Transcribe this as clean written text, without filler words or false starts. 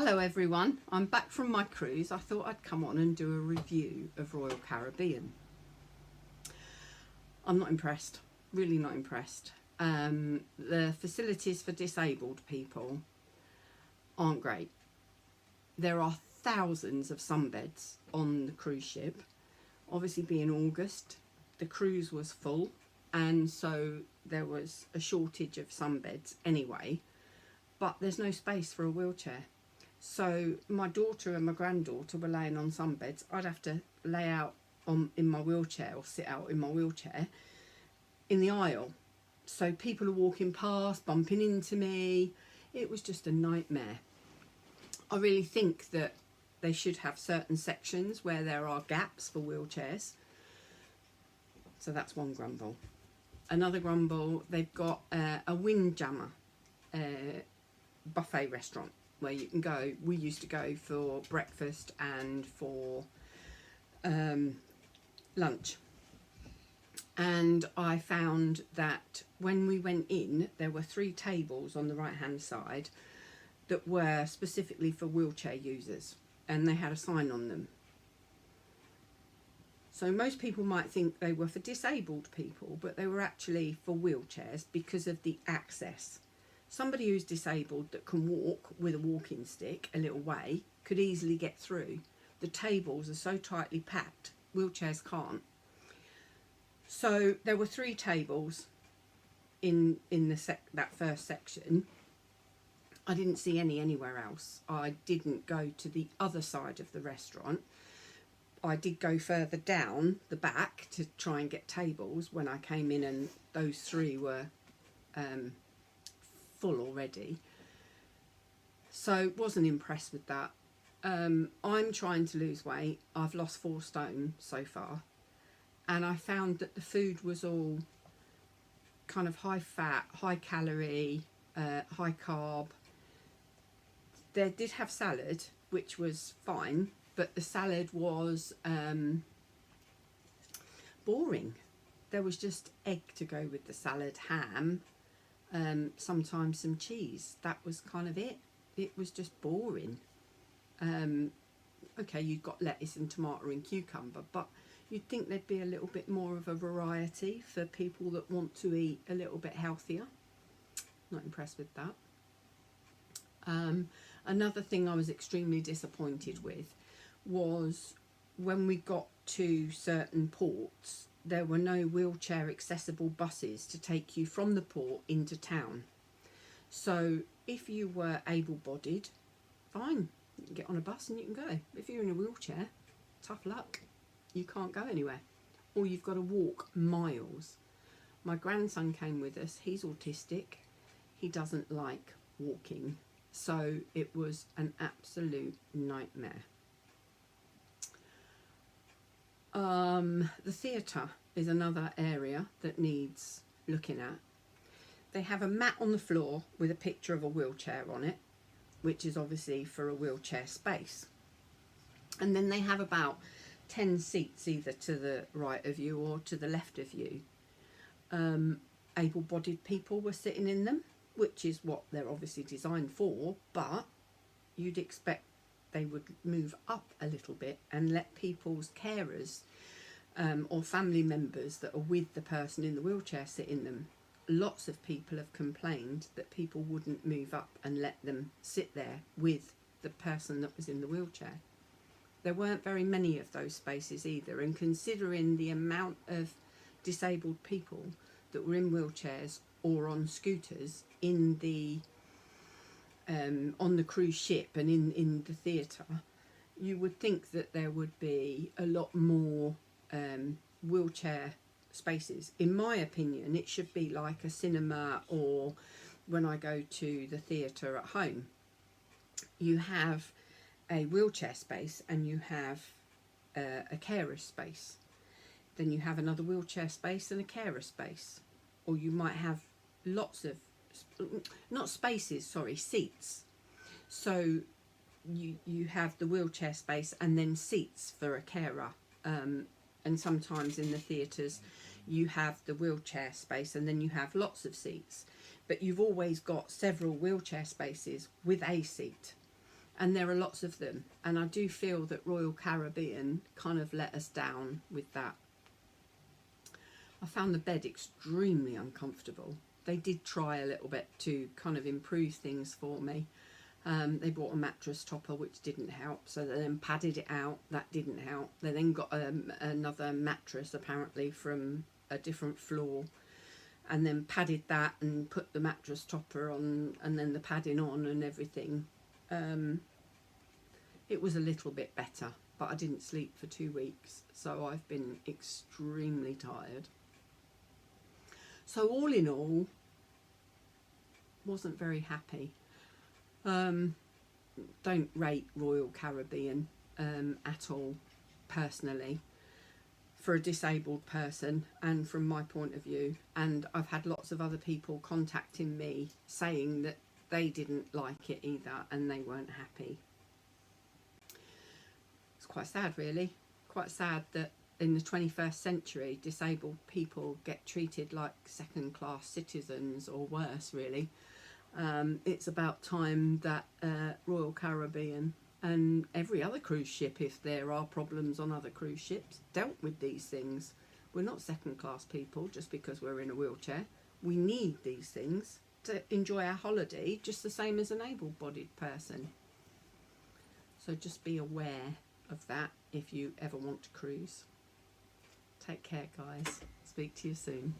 Hello everyone, I'm back from my cruise. I thought I'd come on and do a review of Royal Caribbean. I'm not impressed, really not impressed. The facilities for disabled people aren't great. There are thousands of sunbeds on the cruise ship. Obviously being August, the cruise was full and so there was a shortage of sunbeds anyway, but there's no space for a wheelchair. So my daughter and my granddaughter were laying on sunbeds. I'd have to lay out in my wheelchair or sit out in my wheelchair in the aisle. So people are walking past, bumping into me. It was just a nightmare. I really think that they should have certain sections where there are gaps for wheelchairs. So that's one grumble. Another grumble, they've got a windjammer buffet restaurant where you can go. We used to go for breakfast and for lunch. And I found that when we went in, there were 3 tables on the right hand side that were specifically for wheelchair users, and they had a sign on them. So most people might think they were for disabled people, but they were actually for wheelchairs because of the access. Somebody who's disabled that can walk with a walking stick a little way could easily get through. The tables are so tightly packed, wheelchairs can't. So there were 3 tables in that first section. I didn't see anywhere else. I didn't go to the other side of the restaurant. I did go further down the back to try and get tables when I came in, and those 3 were full already. So wasn't impressed with that. I'm trying to lose weight. I've lost 4 stone so far, and I found that the food was all kind of high fat, high calorie, high carb. They did have salad, which was fine, but the salad was boring. There was just egg to go with the salad, ham, sometimes some cheese. That was kind of it. It was just boring. Okay, you've got lettuce and tomato and cucumber, but you'd think there'd be a little bit more of a variety for people that want to eat a little bit healthier. Not impressed with that. Another thing I was extremely disappointed with was when we got to certain ports, there were no wheelchair accessible buses to take you from the port into town. So if you were able-bodied, fine, you can get on a bus and you can go. If you're in a wheelchair, tough luck, you can't go anywhere, or you've got to walk miles. My grandson came with us. He's autistic. He doesn't like walking, so it was an absolute nightmare. The theatre is another area that needs looking at. They have a mat on the floor with a picture of a wheelchair on it, which is obviously for a wheelchair space. And then they have about 10 seats either to the right of you or to the left of you. Able-bodied people were sitting in them, which is what they're obviously designed for, but you'd expect they would move up a little bit and let people's carers or family members that are with the person in the wheelchair sit in them. Lots of people have complained that people wouldn't move up and let them sit there with the person that was in the wheelchair. There weren't very many of those spaces either, and considering the amount of disabled people that were in wheelchairs or on scooters in the on the cruise ship and in the theatre, you would think that there would be a lot more wheelchair spaces. In my opinion, it should be like a cinema, or when I go to the theatre at home, you have a wheelchair space and you have a carer space. Then you have another wheelchair space and a carer space. Or you might have lots of, not spaces, sorry, seats. So you have the wheelchair space and then seats for a carer. And sometimes in the theatres you have the wheelchair space and then you have lots of seats. But you've always got several wheelchair spaces with a seat. and there are lots of them, and I do feel that Royal Caribbean kind of let us down with that. I found the bed extremely uncomfortable. They did try a little bit to kind of improve things for me. They bought a mattress topper, which didn't help, so they then padded it out. That didn't help. They then got another mattress, apparently from a different floor, and then padded that and put the mattress topper on, and then the padding on and everything. It was a little bit better, but I didn't sleep for 2 weeks, so I've been extremely tired. So all in all, wasn't very happy. Don't rate Royal Caribbean at all, personally, for a disabled person, and from my point of view. And I've had lots of other people contacting me saying that they didn't like it either and they weren't happy. It's quite sad, really. Quite sad that in the 21st century, disabled people get treated like second-class citizens, or worse, really. It's about time that Royal Caribbean and every other cruise ship, if there are problems on other cruise ships, dealt with these things. We're not second-class people just because we're in a wheelchair. We need these things to enjoy our holiday just the same as an able-bodied person. So just be aware of that if you ever want to cruise. Take care, guys. Speak to you soon.